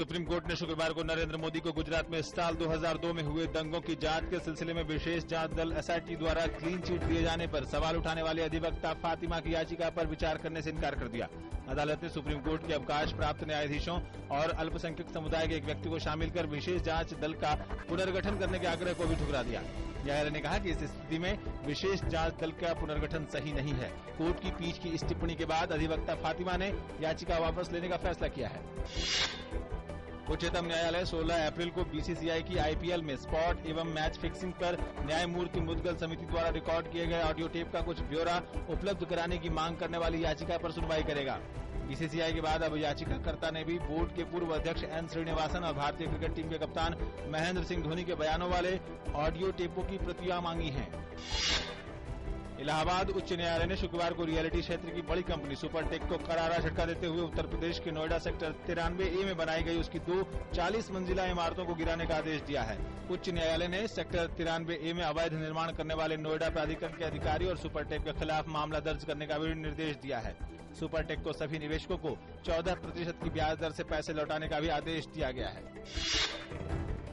Supreme court ने शुक्रवार को नरेंद्र मोदी को गुजरात में साल 2002 में हुए दंगों की जांच के सिलसिले में विशेष जांच दल एसआईटी द्वारा क्लीन चिट दिए जाने पर सवाल उठाने वाले अधिवक्ता फातिमा की याचिका पर विचार करने से इनकार कर दिया। अदालत ने सुप्रीम कोर्ट के अवकाश प्राप्त न्यायाधीशों और अल्पसंख्यक समुदाय के एक व्यक्ति को शामिल कर विशेष जांच दल का पुनर्गठन करने के आग्रह को भी ठुकरा दिया। न्यायालय ने कहा कि इस स्थिति में विशेष जांच दल का पुनर्गठन सही नहीं है। कोर्ट की पीठ की इस टिप्पणी के बाद अधिवक्ता फातिमा ने याचिका वापस लेने का फैसला किया है। उच्चतम न्यायालय 16 अप्रैल को बीसीसीआई की आईपीएल में स्पॉट एवं मैच फिक्सिंग पर न्यायमूर्ति मुदगल समिति द्वारा रिकॉर्ड किए गए ऑडियो टेप का कुछ ब्यौरा उपलब्ध कराने की मांग करने वाली याचिका पर सुनवाई करेगा। बीसीसीआई के बाद अब याचिकाकर्ता ने भी बोर्ड के पूर्व अध्यक्ष एन श्रीनिवासन और भारतीय क्रिकेट टीम के कप्तान महेंद्र सिंह धोनी के बयानों वाले ऑडियो टेपों की प्रतियां मांगी हैं। इलाहाबाद उच्च न्यायालय ने शुक्रवार को रियलिटी क्षेत्र की बड़ी कंपनी सुपरटेक को करारा झटका देते हुए उत्तर प्रदेश के नोएडा सेक्टर 93A में बनाई गई उसकी 2 40 मंजिला इमारतों को गिराने का आदेश दिया है। उच्च न्यायालय ने सेक्टर 93A में अवैध निर्माण करने वाले नोएडा प्राधिकरण के अधिकारी और सुपरटेक के खिलाफ मामला दर्ज करने का भी निर्देश दिया है। सुपरटेक को सभी निवेशकों को 14% की ब्याज दर से पैसे लौटाने का भी आदेश दिया गया है।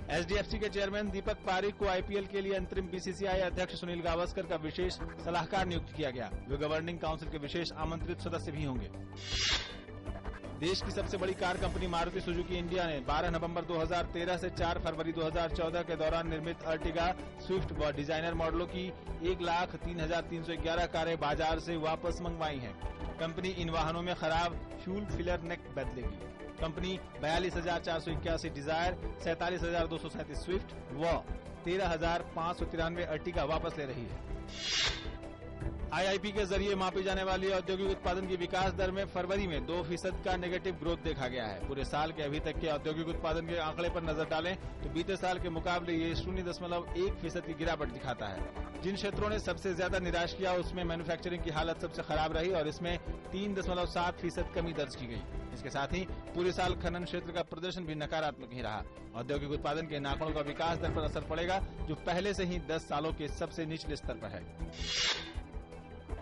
एचडीएफसी के चेयरमैन दीपक पारेख को आईपीएल के लिए अंतरिम बीसीसीआई अध्यक्ष सुनील गावस्कर का विशेष सलाहकार नियुक्त किया गया। वे गवर्निंग काउंसिल के विशेष आमंत्रित सदस्य भी होंगे। देश की सबसे बड़ी car company Maruti Suzuki India ने 12 नवंबर 2013 से 4 फरवरी 2014 के दौरान निर्मित अर्टिगा, स्विफ्ट व डिजाइनर मॉडलों की 1,03,311 कारें बाजार से वापस मंगवाई हैं। कंपनी इन वाहनों में खराब फ्यूल फिलर नेक बदलेगी। कंपनी 42,481 डिजायर, 47,237 स्विफ्ट व 13,593 अर्टिगा वापस ले रही है। आईआईपी के जरिए मापी जाने वाली औद्योगिक उत्पादन की विकास दर में फरवरी में 2% का नेगेटिव ग्रोथ देखा गया है। पूरे साल के अभी तक के औद्योगिक उत्पादन के आंकड़े पर नजर डालें तो बीते साल के मुकाबले ये 0.1% की गिरावट दिखाता है। जिन क्षेत्रों ने सबसे ज्यादा निराश किया उसमें मैन्युफैक्चरिंग की हालत सबसे खराब रही और इसमें 3.7% कमी दर्ज की गई। इसके साथ ही पूरे साल खनन क्षेत्र का प्रदर्शन भी नकारात्मक ही रहा। औद्योगिक उत्पादन के इन आंकड़ों का विकास दर पर असर पड़ेगा जो पहले से ही 10 सालों के सबसे निचले स्तर पर है।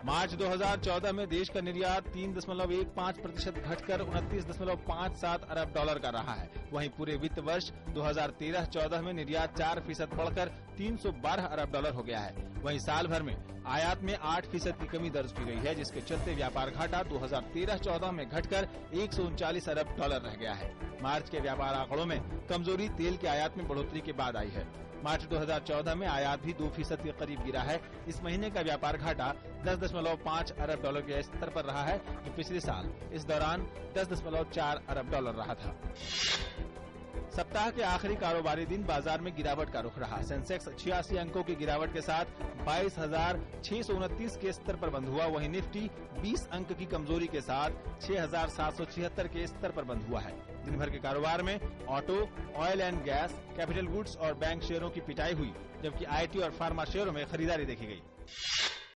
मार्च 2014 में देश का निर्यात 3.15% घटकर 29.57 अरब डॉलर का रहा है। वहीं पूरे वित्त वर्ष 2013-14 में निर्यात 4% बढ़कर 312 अरब डॉलर हो गया है। वहीं साल भर में आयात में 8% की कमी दर्ज की गई है, जिसके चलते व्यापार घाटा 2013-14 में घटकर 139 अरब डॉलर रह गया है। मार्च के व्यापार आंकड़ों में कमजोरी तेल के आयात में बढ़ोतरी के बाद आई है। मार्च 2014 में आयात भी 2% के करीब गिरा है। इस महीने का व्यापार घाटा 10.5 अरब डॉलर के स्तर पर रहा है, जो पिछले साल इस दौरान 10.4 अरब डॉलर रहा था। सप्ताह के आखिरी कारोबारी दिन बाजार में गिरावट का रुख रहा। सेंसेक्स 86 अंकों की गिरावट के साथ 22,629 के स्तर पर बंद हुआ। वहीं निफ्टी 20 अंक की कमजोरी के साथ 6,776 के स्तर पर बंद हुआ है। दिन भर के कारोबार में auto, oil and gas, capital goods और बैंक शेयरों की पिटाई हुई, जबकि आईटी और फार्मा शेयरों में खरीदारी देखी गई।